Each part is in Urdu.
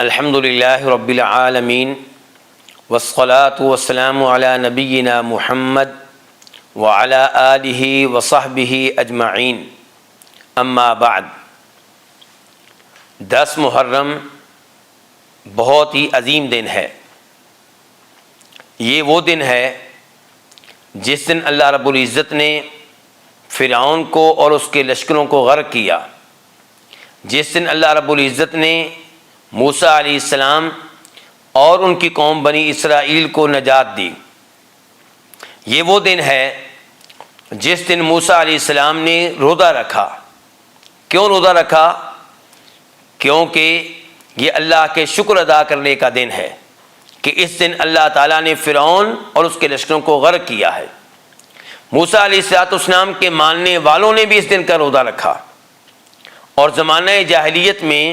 الحمد للہ رب العالمین والصلاة والسلام علی نبینا محمد وعلی آلہ وصحبہ اجمعین اما بعد۔ 10 محرم بہت ہی عظیم دن ہے۔ یہ وہ دن ہے جس دن اللہ رب العزت نے فرعون کو اور اس کے لشکروں کو غرق کیا، جس دن اللہ رب العزت نے موسیٰ علیہ السلام اور ان کی قوم بنی اسرائیل کو نجات دی۔ یہ وہ دن ہے جس دن موسیٰ علیہ السلام نے روزہ رکھا۔ کیوں روزہ رکھا؟ کیونکہ یہ اللہ کے شکر ادا کرنے کا دن ہے کہ اس دن اللہ تعالیٰ نے فرعون اور اس کے لشکروں کو غرق کیا ہے۔ موسیٰ علیہ السلام کے ماننے والوں نے بھی اس دن کا روزہ رکھا، اور زمانہ جاہلیت میں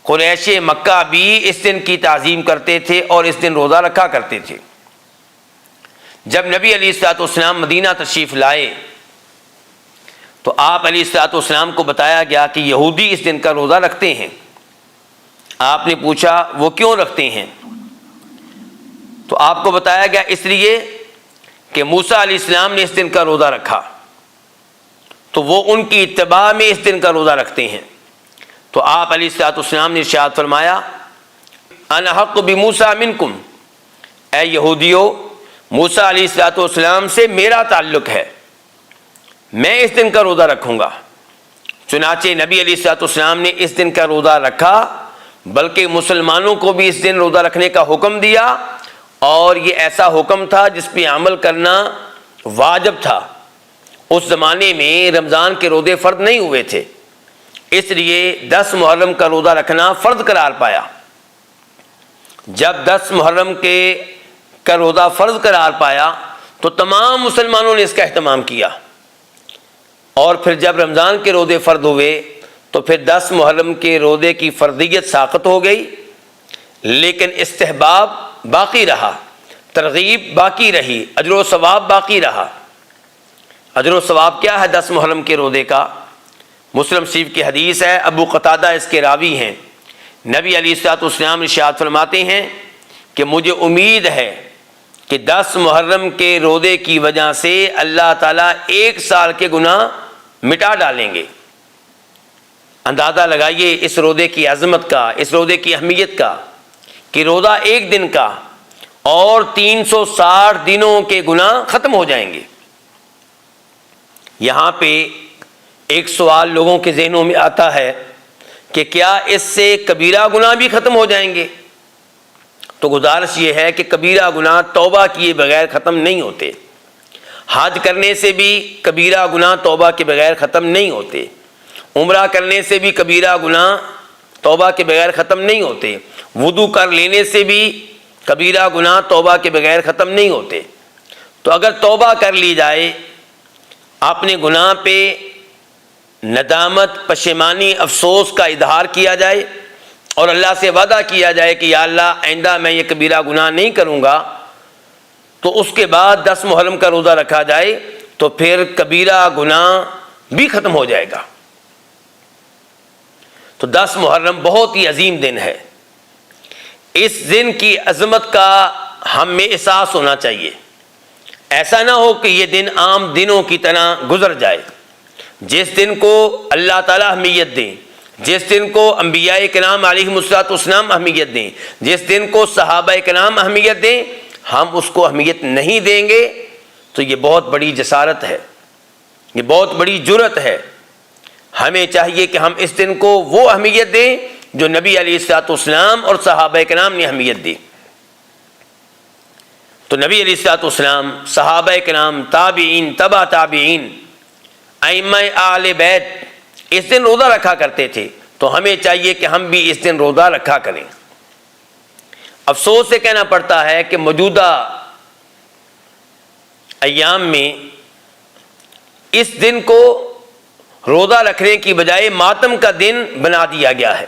قریش مکہ بھی اس دن کی تعظیم کرتے تھے اور اس دن روزہ رکھا کرتے تھے۔ جب نبی علیہ السلام مدینہ تشریف لائے تو آپ علیہ السلام کو بتایا گیا کہ یہودی اس دن کا روزہ رکھتے ہیں۔ آپ نے پوچھا وہ کیوں رکھتے ہیں؟ تو آپ کو بتایا گیا اس لیے کہ موسیٰ علیہ السلام نے اس دن کا روزہ رکھا تو وہ ان کی اتباع میں اس دن کا روزہ رکھتے ہیں۔ تو آپ علیہ السلام نے ارشاد فرمایا انا حق بموسیٰ منکم، اے یہودیو موسیٰ علیہ السلام سے میرا تعلق ہے، میں اس دن کا روزہ رکھوں گا۔ چنانچہ نبی علیہ السلام نے اس دن کا روزہ رکھا، بلکہ مسلمانوں کو بھی اس دن روزہ رکھنے کا حکم دیا، اور یہ ایسا حکم تھا جس پہ عمل کرنا واجب تھا۔ اس زمانے میں رمضان کے روزے فرض نہیں ہوئے تھے، اس لیے 10 محرم کا روزہ رکھنا فرض قرار پایا۔ جب 10 محرم کا روزہ فرض قرار پایا تو تمام مسلمانوں نے اس کا اہتمام کیا، اور پھر جب رمضان کے روزے فرض ہوئے تو پھر 10 محرم کے روزے کی فرضیت ساقط ہو گئی، لیکن استحباب باقی رہا، ترغیب باقی رہی، اجر و ثواب باقی رہا۔ اجر و ثواب کیا ہے 10 محرم کے روزے کا؟ مسلم شریف کی حدیث ہے، ابو قتادہ اس کے راوی ہیں۔ نبی علیہ السلام ارشاد فرماتے ہیں کہ مجھے امید ہے کہ 10 محرم کے روزے کی وجہ سے اللہ تعالیٰ 1 سال کے گناہ مٹا ڈالیں گے۔ اندازہ لگائیے اس روزے کی عظمت کا، اس روزے کی اہمیت کا، کہ روزہ 1 دن کا اور 360 دنوں کے گناہ ختم ہو جائیں گے۔ یہاں پہ ایک سوال لوگوں کے ذہنوں میں آتا ہے کہ کیا اس سے کبیرہ گناہ بھی ختم ہو جائیں گے؟ تو گزارش یہ ہے کہ کبیرہ گناہ توبہ کیے بغیر ختم نہیں ہوتے۔ حج کرنے سے بھی کبیرہ گناہ توبہ کے بغیر ختم نہیں ہوتے، عمرہ کرنے سے بھی کبیرہ گناہ توبہ کے بغیر ختم نہیں ہوتے، وضو کر لینے سے بھی کبیرہ گناہ توبہ کے بغیر ختم نہیں ہوتے۔ تو اگر توبہ کر لی جائے، اپنے گناہ پہ ندامت، پشیمانی، افسوس کا اظہار کیا جائے اور اللہ سے وعدہ کیا جائے کہ یا اللہ آئندہ میں یہ کبیرہ گناہ نہیں کروں گا، تو اس کے بعد 10 محرم کا روزہ رکھا جائے تو پھر کبیرہ گناہ بھی ختم ہو جائے گا۔ تو 10 محرم بہت ہی عظیم دن ہے۔ اس دن کی عظمت کا ہم میں احساس ہونا چاہیے۔ ایسا نہ ہو کہ یہ دن عام دنوں کی طرح گزر جائے۔ جس دن کو اللہ تعالیٰ اہمیت دیں، جس دن کو انبیاء کرام علیہم السلام اہمیت دیں، جس دن کو صحابہ کرام اہمیت دیں، ہم اس کو اہمیت نہیں دیں گے تو یہ بہت بڑی جسارت ہے، یہ بہت بڑی جرأت ہے۔ ہمیں چاہیے کہ ہم اس دن کو وہ اہمیت دیں جو نبی علیہ السلام اور صحابہ کرام نے اہمیت دی۔ تو نبی علیہ السلام، صحابہ کرام، تابعین، تبع تابعین، ائمہ اہل بیت اس دن روزہ رکھا کرتے تھے، تو ہمیں چاہیے کہ ہم بھی اس دن روزہ رکھا کریں۔ افسوس سے کہنا پڑتا ہے کہ موجودہ ایام میں اس دن کو روزہ رکھنے کی بجائے ماتم کا دن بنا دیا گیا ہے۔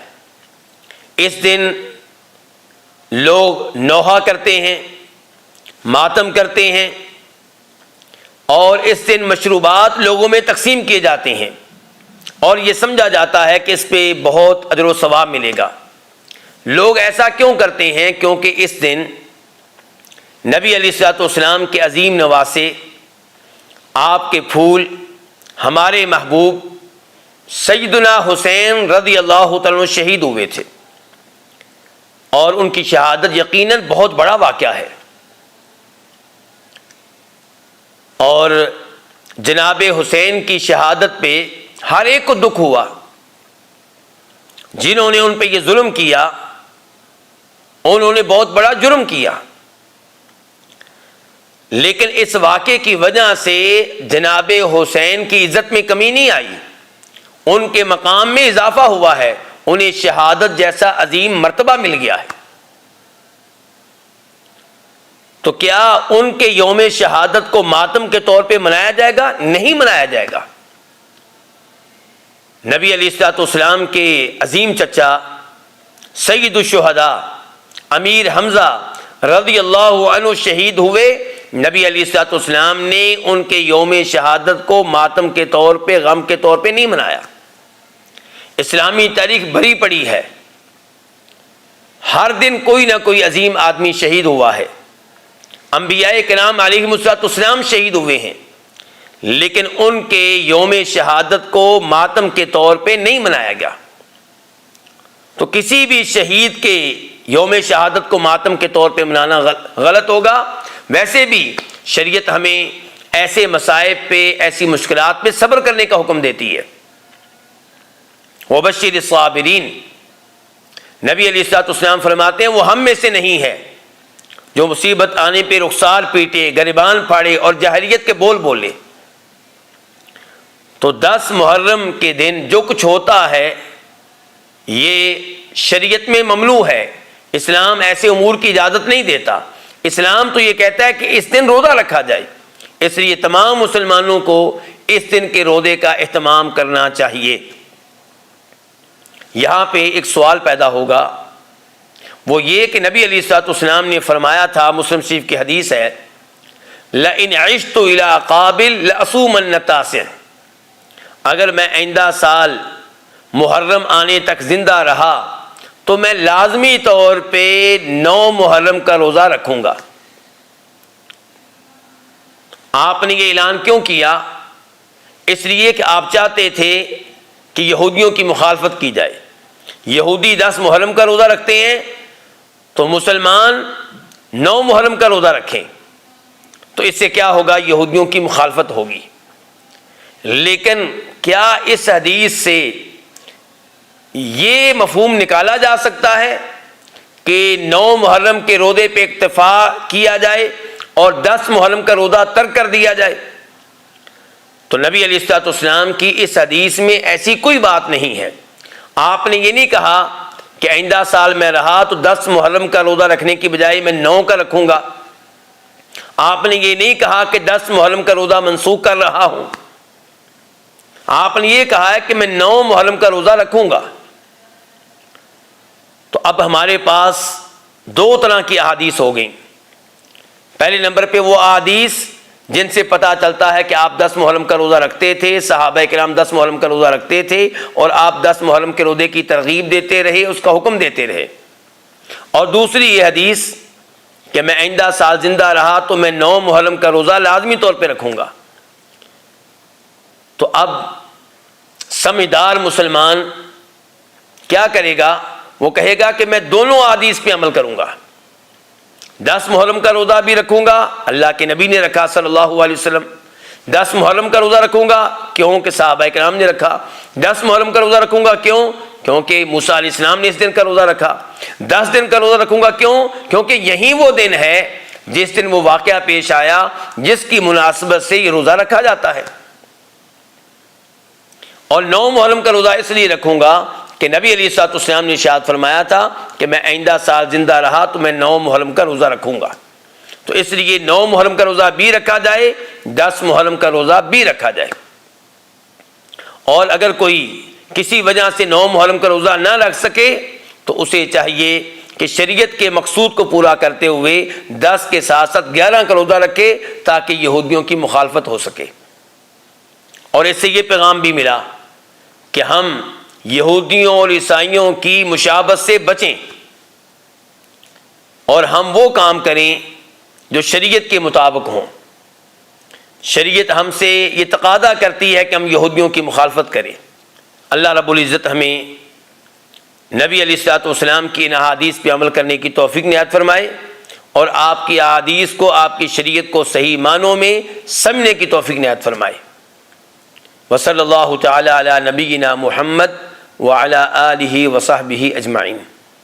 اس دن لوگ نوحہ کرتے ہیں، ماتم کرتے ہیں، اور اس دن مشروبات لوگوں میں تقسیم کیے جاتے ہیں، اور یہ سمجھا جاتا ہے کہ اس پہ بہت اجر و ثواب ملے گا، لوگ ایسا کیوں کرتے ہیں؟ کیونکہ اس دن نبی علیہ الصلوۃ والسلام کے عظیم نواسے، آپ کے پھول، ہمارے محبوب سیدنا حسین رضی اللہ تعالیٰ عنہ شہید ہوئے تھے، اور ان کی شہادت یقیناً بہت بڑا واقعہ ہے۔ اور جناب حسین کی شہادت پہ ہر ایک کو دکھ ہوا، جنہوں نے ان پہ یہ ظلم کیا انہوں نے بہت بڑا جرم کیا، لیکن اس واقعے کی وجہ سے جناب حسین کی عزت میں کمی نہیں آئی، ان کے مقام میں اضافہ ہوا ہے، انہیں شہادت جیسا عظیم مرتبہ مل گیا ہے۔ تو کیا ان کے یوم شہادت کو ماتم کے طور پہ منایا جائے گا؟ نہیں منایا جائے گا۔ نبی علیہ الصلوۃ والسلام کے عظیم چچا سید الشہداء امیر حمزہ رضی اللہ عنہ شہید ہوئے، نبی علیہ الصلوۃ والسلام نے ان کے یوم شہادت کو ماتم کے طور پہ، غم کے طور پہ نہیں منایا۔ اسلامی تاریخ بھری پڑی ہے، ہر دن کوئی نہ کوئی عظیم آدمی شہید ہوا ہے، انبیاء کرام علیہم الصلوۃ والسلام شہید ہوئے ہیں، لیکن ان کے یوم شہادت کو ماتم کے طور پہ نہیں منایا گیا۔ تو کسی بھی شہید کے یوم شہادت کو ماتم کے طور پہ منانا غلط ہوگا۔ ویسے بھی شریعت ہمیں ایسے مصائب پہ، ایسی مشکلات پہ صبر کرنے کا حکم دیتی ہے۔ وبشر الصابرین، نبی علیہ الصلوۃ والسلام فرماتے ہیں وہ ہم میں سے نہیں ہے جو مصیبت آنے پہ رخسار پیٹے، گریبان پھاڑے اور جاہلیت کے بول بولے۔ تو 10 محرم کے دن جو کچھ ہوتا ہے یہ شریعت میں ممنوع ہے، اسلام ایسے امور کی اجازت نہیں دیتا۔ اسلام تو یہ کہتا ہے کہ اس دن روزہ رکھا جائے، اس لیے تمام مسلمانوں کو اس دن کے روزے کا اہتمام کرنا چاہیے۔ یہاں پہ ایک سوال پیدا ہوگا، وہ یہ کہ نبی علیہ الصلوۃ والسلام نے فرمایا تھا، مسلم شریف کی حدیث ہے، لَإِنْ عِشْتُ إِلَىٰ قَابِلٍ لَأَصُومَنَّ التَّاسِعَ، اگر میں آئندہ سال محرم آنے تک زندہ رہا تو میں لازمی طور پہ 9 محرم کا روزہ رکھوں گا۔ آپ نے یہ اعلان کیوں کیا؟ اس لیے کہ آپ چاہتے تھے کہ یہودیوں کی مخالفت کی جائے۔ یہودی 10 محرم کا روزہ رکھتے ہیں تو مسلمان 9 محرم کا روزہ رکھیں، تو اس سے کیا ہوگا؟ یہودیوں کی مخالفت ہوگی۔ لیکن کیا اس حدیث سے یہ مفہوم نکالا جا سکتا ہے کہ 9 محرم کے روزے پہ اکتفا کیا جائے اور 10 محرم کا روزہ ترک کر دیا جائے؟ تو نبی علیہ الصلوۃ والسلام کی اس حدیث میں ایسی کوئی بات نہیں ہے۔ آپ نے یہ نہیں کہا کہ آئندہ سال میں رہا تو 10 محرم کا روزہ رکھنے کی بجائے میں 9 کا رکھوں گا۔ آپ نے یہ نہیں کہا کہ 10 محرم کا روزہ منسوخ کر رہا ہوں۔ آپ نے یہ کہا ہے کہ میں 9 محرم کا روزہ رکھوں گا۔ تو اب ہمارے پاس 2 طرح کی احادیث ہو گئیں۔ پہلے نمبر پہ وہ احادیث جن سے پتہ چلتا ہے کہ آپ 10 محرم کا روزہ رکھتے تھے، صحابہ کرام 10 محرم کا روزہ رکھتے تھے اور آپ 10 محرم کے روزے کی ترغیب دیتے رہے، اس کا حکم دیتے رہے۔ اور دوسری یہ حدیث کہ میں آئندہ سال زندہ رہا تو میں 9 محرم کا روزہ لازمی طور پہ رکھوں گا۔ تو اب سمجھدار مسلمان کیا کرے گا؟ وہ کہے گا کہ میں دونوں احادیث پہ عمل کروں گا، 10 محرم کا روزہ بھی رکھوں گا، اللہ کے نبی نے رکھا صلی اللہ علیہ وسلم۔ 10 محرم کا روزہ رکھوں گا کیوں کہ صحابہ کرام نے رکھا۔ 10 محرم کا روزہ رکھوں گا کیوں؟ کیونکہ موسیٰ علیہ السلام نے اس دن کا روزہ رکھا۔ 10 دن کا روزہ رکھوں گا کیوں؟ کیونکہ یہی وہ دن ہے جس دن وہ واقعہ پیش آیا جس کی مناسبت سے یہ روزہ رکھا جاتا ہے۔ اور 9 محرم کا روزہ اس لیے رکھوں گا کہ نبی علیہ الصلوۃ والسلام نے ارشاد فرمایا تھا کہ میں آئندہ سال زندہ رہا تو میں 9 محرم کا روزہ رکھوں گا۔ تو اس لیے 9 محرم کا روزہ بھی رکھا جائے، 10 محرم کا روزہ بھی رکھا جائے۔ اور اگر کوئی کسی وجہ سے 9 محرم کا روزہ نہ رکھ سکے تو اسے چاہیے کہ شریعت کے مقصود کو پورا کرتے ہوئے 10 کے ساتھ ساتھ 11 کا روزہ رکھے تاکہ یہودیوں کی مخالفت ہو سکے۔ اور اس سے یہ پیغام بھی ملا کہ ہم یہودیوں اور عیسائیوں کی مشابہت سے بچیں، اور ہم وہ کام کریں جو شریعت کے مطابق ہوں۔ شریعت ہم سے یہ تقاضا کرتی ہے کہ ہم یہودیوں کی مخالفت کریں۔ اللہ رب العزت ہمیں نبی علیہ الصلوۃ والسلام کی ان احادیث پہ عمل کرنے کی توفیق عنایت فرمائے، اور آپ کی احادیث کو، آپ کی شریعت کو صحیح معنوں میں سمجھنے کی توفیق عنایت فرمائے۔ وصلی اللہ تعالی علی نبینا محمد وعلی آلہ وصحبہ اجمعین۔